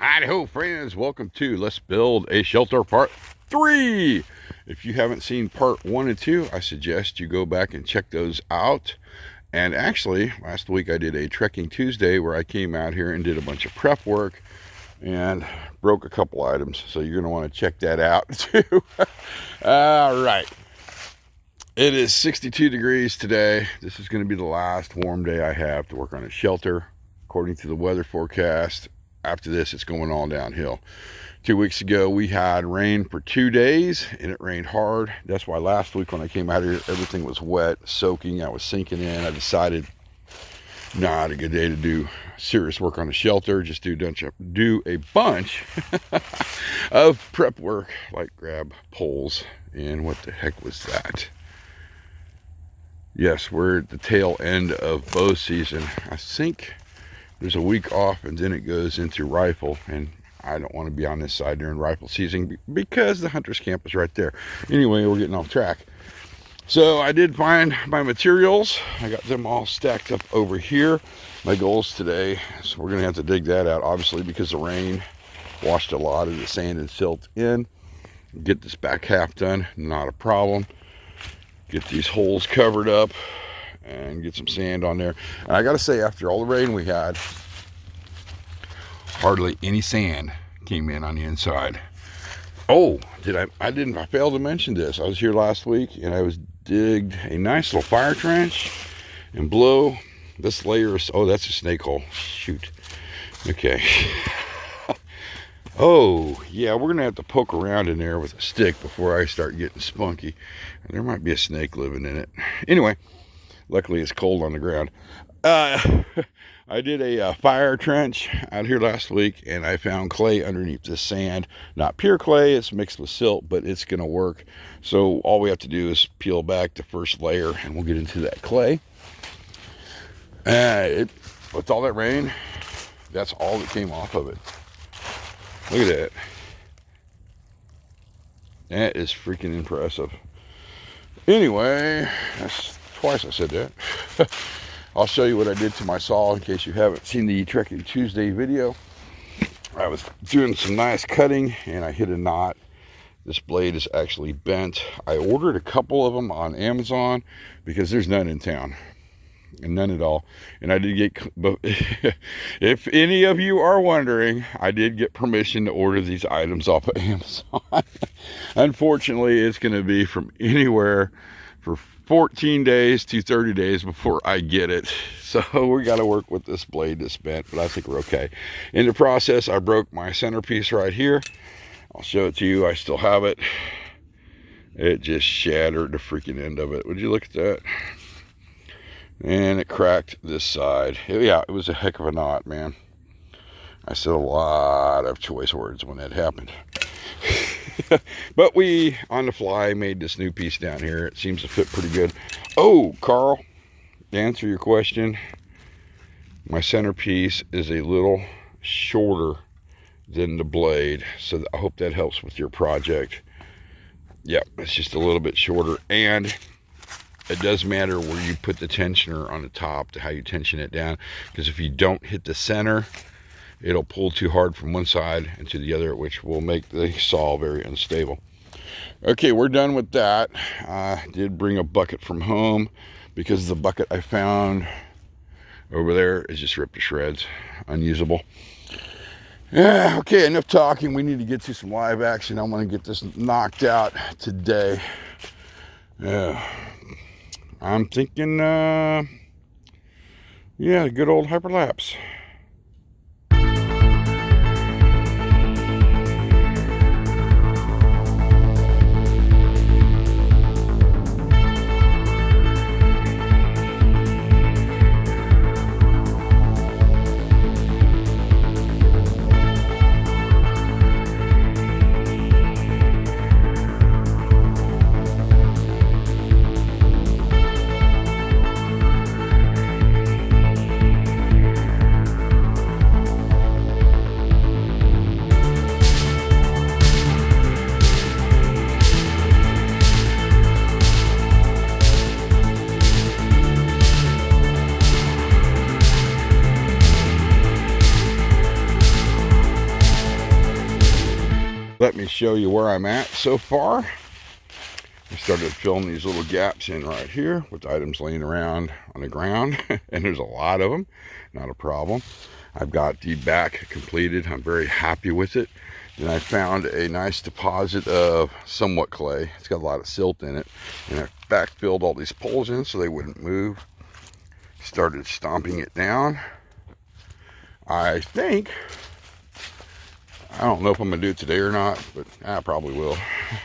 Hi-ho, friends. Welcome to Let's Build a Shelter Part 3. If you haven't seen Part 1 and 2, I suggest you go back and check those out. And actually, last week I did a Trekking Tuesday where I came out here and did a bunch of prep work and broke a couple items. So you're going to want to check that out too. All right. It is 62 degrees today. This is going to be the last warm day I have to work on a shelter, according to the weather forecast. After this, it's going all downhill. 2 weeks ago, we had rain for 2 days, and it rained hard. That's why last week when I came out here, everything was wet, soaking. I was sinking in. I decided not a good day to do serious work on a shelter. Just do a bunch of prep work, like grab poles. And what the heck was that? Yes, we're at the tail end of bow season. I think there's a week off and then it goes into rifle, and I don't want to be on this side during rifle season because the hunter's camp is right there. Anyway, we're getting off track. So I did find my materials. I got them all stacked up over here. My goals today, so we're gonna have to dig that out, obviously, because the rain washed a lot of the sand and silt in. Get this back half done, not a problem. Get these holes covered up and get some sand on there. And I gotta say, after all the rain we had, hardly any sand came in on the inside. Oh, I failed to mention this. I was here last week and I was digged a nice little fire trench and below this layer is, oh, that's a snake hole. Shoot. Okay. Oh, yeah, we're gonna have to poke around in there with a stick before I start getting spunky. There might be a snake living in it. Anyway, luckily it's cold on the ground. I did a fire trench out here last week, and I found clay underneath the sand. Not pure clay, it's mixed with silt, but it's gonna work. So all we have to do is peel back the first layer and we'll get into that clay. With all that rain, that's all that came off of it. Look at that. That is freaking impressive. Anyway, that's twice I said that. I'll show you what I did to my saw in case you haven't seen the Trekking Tuesday video. I was doing some nice cutting and I hit a knot. This blade is actually bent. I ordered a couple of them on Amazon because there's none in town. And none at all. And I did get, if any of you are wondering, I did get permission to order these items off of Amazon. Unfortunately, it's going to be from anywhere for 14 days to 30 days before I get it. So we got to work with this blade that's bent, but I think we're okay. In the process, I broke my centerpiece right here. I'll show it to you. I still have it. It just shattered the freaking end of it. Would you look at that? And it cracked this side. Yeah, it was a heck of a knot, man. I said a lot of choice words when that happened. But we, on the fly, made this new piece down here. It seems to fit pretty good. Oh, Carl, to answer your question, my centerpiece is a little shorter than the blade. So I hope that helps with your project. Yep, it's just a little bit shorter. And it does matter where you put the tensioner on the top to how you tension it down, because if you don't hit the center, it'll pull too hard from one side and to the other, which will make the saw very unstable. Okay, we're done with that. I did bring a bucket from home because the bucket I found over there is just ripped to shreds, unusable. Yeah, okay, enough talking. We need to get to some live action. I want to get this knocked out today. Yeah. I'm thinking, yeah, good old hyperlapse. let me show you where I'm at so far. I started filling these little gaps in right here with items laying around on the ground, and there's a lot of them, not a problem. I've got the back completed. I'm very happy with it. Then I found a nice deposit of somewhat clay. It's got a lot of silt in it, and I backfilled all these poles in so they wouldn't move. Started stomping it down. I don't know if I'm gonna do it today or not, but I probably will.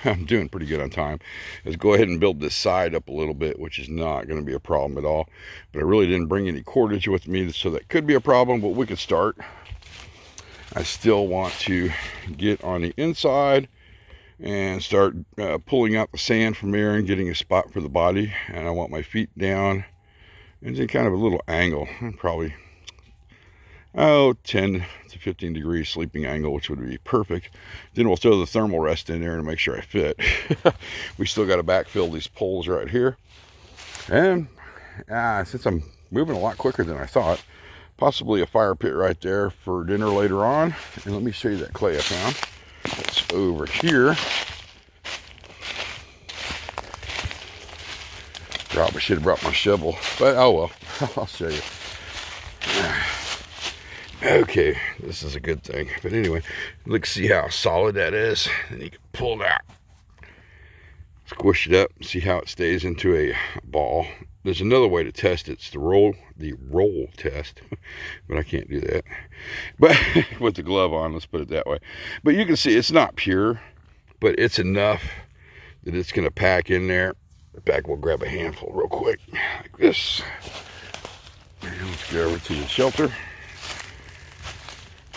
I'm doing pretty good on time. Let's go ahead and build this side up a little bit, which is not going to be a problem at all. But I really didn't bring any cordage with me, so that could be a problem, but we could start. I still want to get on the inside and start pulling out the sand from there and getting a spot for the body. And I want my feet down and then kind of a little angle, probably 10 to 15 degree sleeping angle, which would be perfect. Then we'll throw the thermal rest in there to make sure I fit. We still got to backfill these poles right here. And since I'm moving a lot quicker than I thought, possibly a fire pit right there for dinner later on. And let me show you that clay I found. It's over here. Probably should have brought my shovel, but oh well. I'll show you. Okay, this is a good thing. But anyway, let's see how solid that is. And you can pull it out, squish it up, see how it stays into a ball. There's another way to test it. It's the roll test, but I can't do that. But with the glove on, let's put it that way. But you can see it's not pure, but it's enough that it's going to pack in there. In fact, we'll grab a handful real quick, like this. And let's go over to the shelter.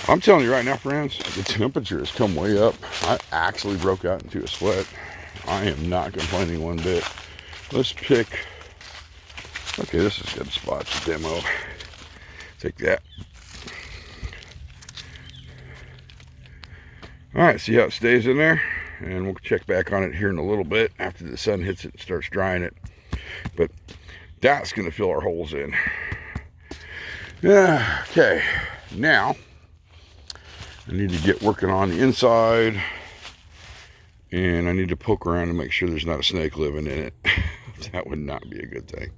I'm telling you right now, friends, the temperature has come way up. I actually broke out into a sweat. I am not complaining one bit. Let's pick, okay, this is a good spot to demo. Take that. All right, see how it stays in there? And we'll check back on it here in a little bit after the sun hits it and starts drying it. But that's gonna fill our holes in. Yeah, okay, now, I need to get working on the inside, and I need to poke around to make sure there's not a snake living in it. That would not be a good thing.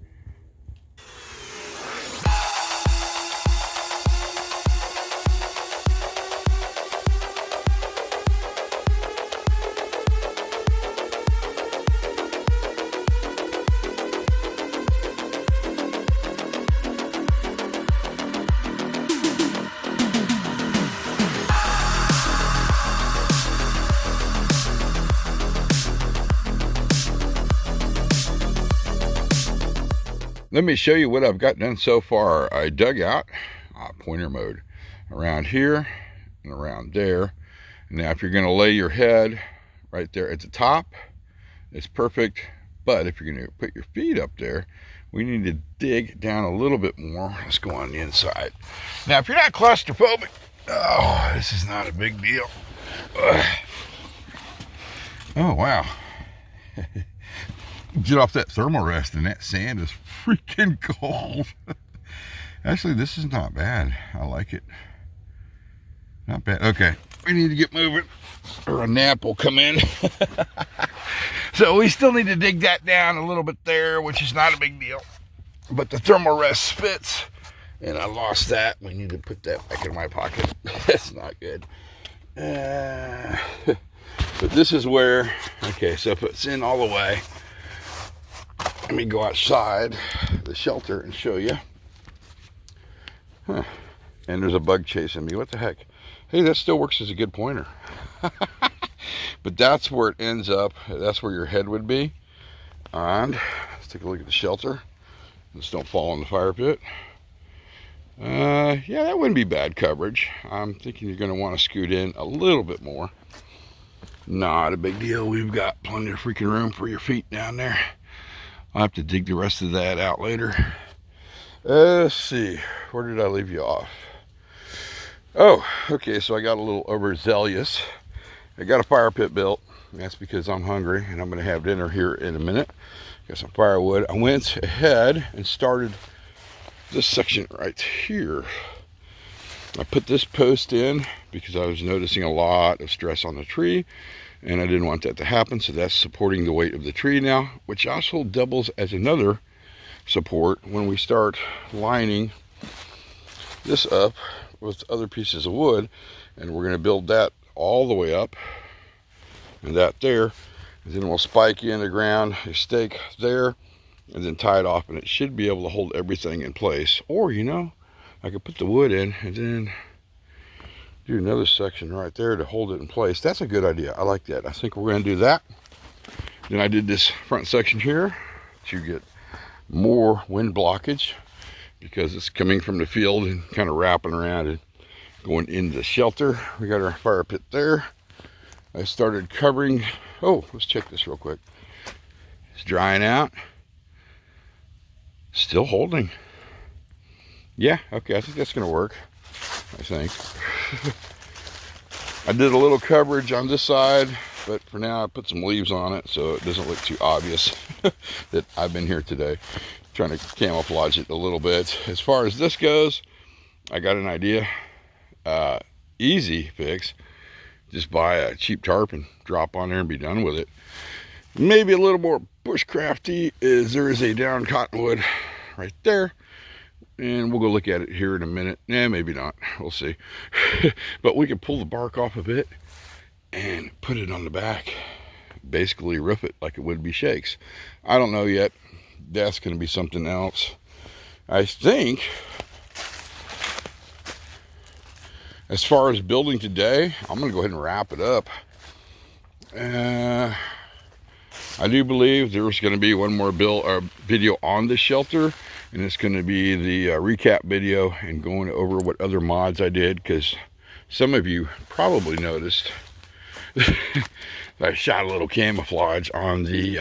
Let me show you what I've got done so far. I dug out pointer mode around here and around there. Now if you're going to lay your head right there at the top, it's perfect. But if you're going to put your feet up there, we need to dig down a little bit more. Let's go on the inside. Now if you're not claustrophobic, oh, this is not a big deal. Oh wow. Get off that thermal rest, and that sand is freaking cold. Actually, this is not bad. I like it. Not bad. Okay, we need to get moving, or a nap will come in. So we still need to dig that down a little bit there, which is not a big deal. But the thermal rest fits, and I lost that. We need to put that back in my pocket. That's not good. But this is where, okay, so if it's in all the way, let me go outside the shelter and show you. Huh. And there's a bug chasing me. What the heck? Hey, that still works as a good pointer. But that's where it ends up. That's where your head would be. And let's take a look at the shelter. Just don't fall in the fire pit. Yeah, that wouldn't be bad coverage. I'm thinking you're going to want to scoot in a little bit more. Not a big deal. We've got plenty of freaking room for your feet down there. I'll have to dig the rest of that out later. Let's see. Where did I leave you off? Oh, okay. So I got a little overzealous. I got a fire pit built. That's because I'm hungry and I'm going to have dinner here in a minute. Got some firewood. I went ahead and started this section right here. I put this post in because I was noticing a lot of stress on the tree, and I didn't want that to happen, so that's supporting the weight of the tree now, which also doubles as another support when we start lining this up with other pieces of wood, and we're going to build that all the way up and that there, and then we'll spike in the ground a stake there and then tie it off, and it should be able to hold everything in place. Or, you know, I could put the wood in and then do another section right there to hold it in place. That's a good idea. I like that. I think we're going to do that. Then I did this front section here to get more wind blockage because it's coming from the field and kind of wrapping around and going into the shelter. We got our fire pit there. I started covering. Oh, let's check this real quick. It's drying out. Still holding. Yeah, okay, I think that's going to work. I think. I did a little coverage on this side, but for now I put some leaves on it so it doesn't look too obvious that I've been here today. Trying to camouflage it a little bit. As far as this goes, I got an idea. Easy fix. Just buy a cheap tarp and drop on there and be done with it. Maybe a little more bushcrafty is there is a down cottonwood right there. And we'll go look at it here in a minute. Maybe not. We'll see. But we can pull the bark off of it and put it on the back. Basically roof it like it would be shakes. I don't know yet. That's going to be something else. I think as far as building today, I'm going to go ahead and wrap it up. I do believe there's going to be one more video on this shelter, and it's going to be the recap video and going over what other mods I did, because some of you probably noticed that I shot a little camouflage on the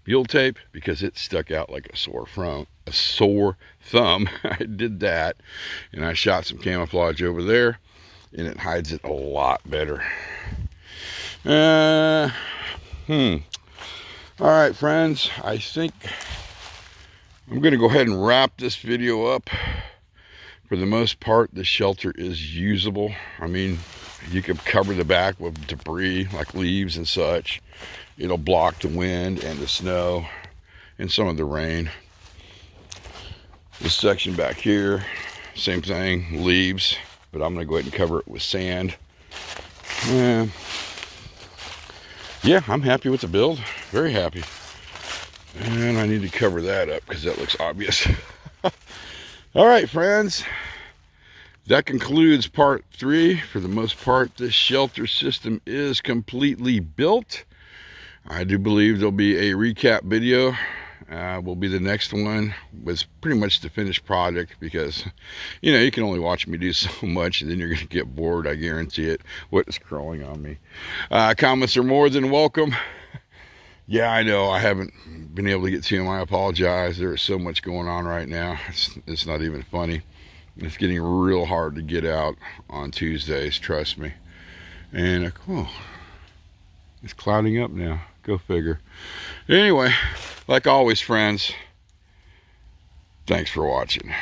mule tape because it stuck out like a sore thumb. I did that, and I shot some camouflage over there, and it hides it a lot better. All right, friends, I think I'm going to go ahead and wrap this video up. For the most part, the shelter is usable. I mean, you could cover the back with debris like leaves and such. It'll block the wind and the snow and some of the rain. This section back here, same thing, leaves, but I'm going to go ahead and cover it with sand. Yeah, I'm happy with the build. Very happy. And I need to cover that up because that looks obvious. All right, friends. That concludes part 3. For the most part, this shelter system is completely built. I do believe there'll be a recap video. Will be the next one with pretty much the finished project, because you know you can only watch me do so much and then you're going to get bored. I guarantee it. What is crawling on me? Comments are more than welcome. Yeah, I know I haven't been able to get to them. I apologize. There is so much going on right now. It's not even funny. It's getting real hard to get out on Tuesdays, trust me. And oh, it's clouding up now. Go figure. Anyway, like always, friends, thanks for watching.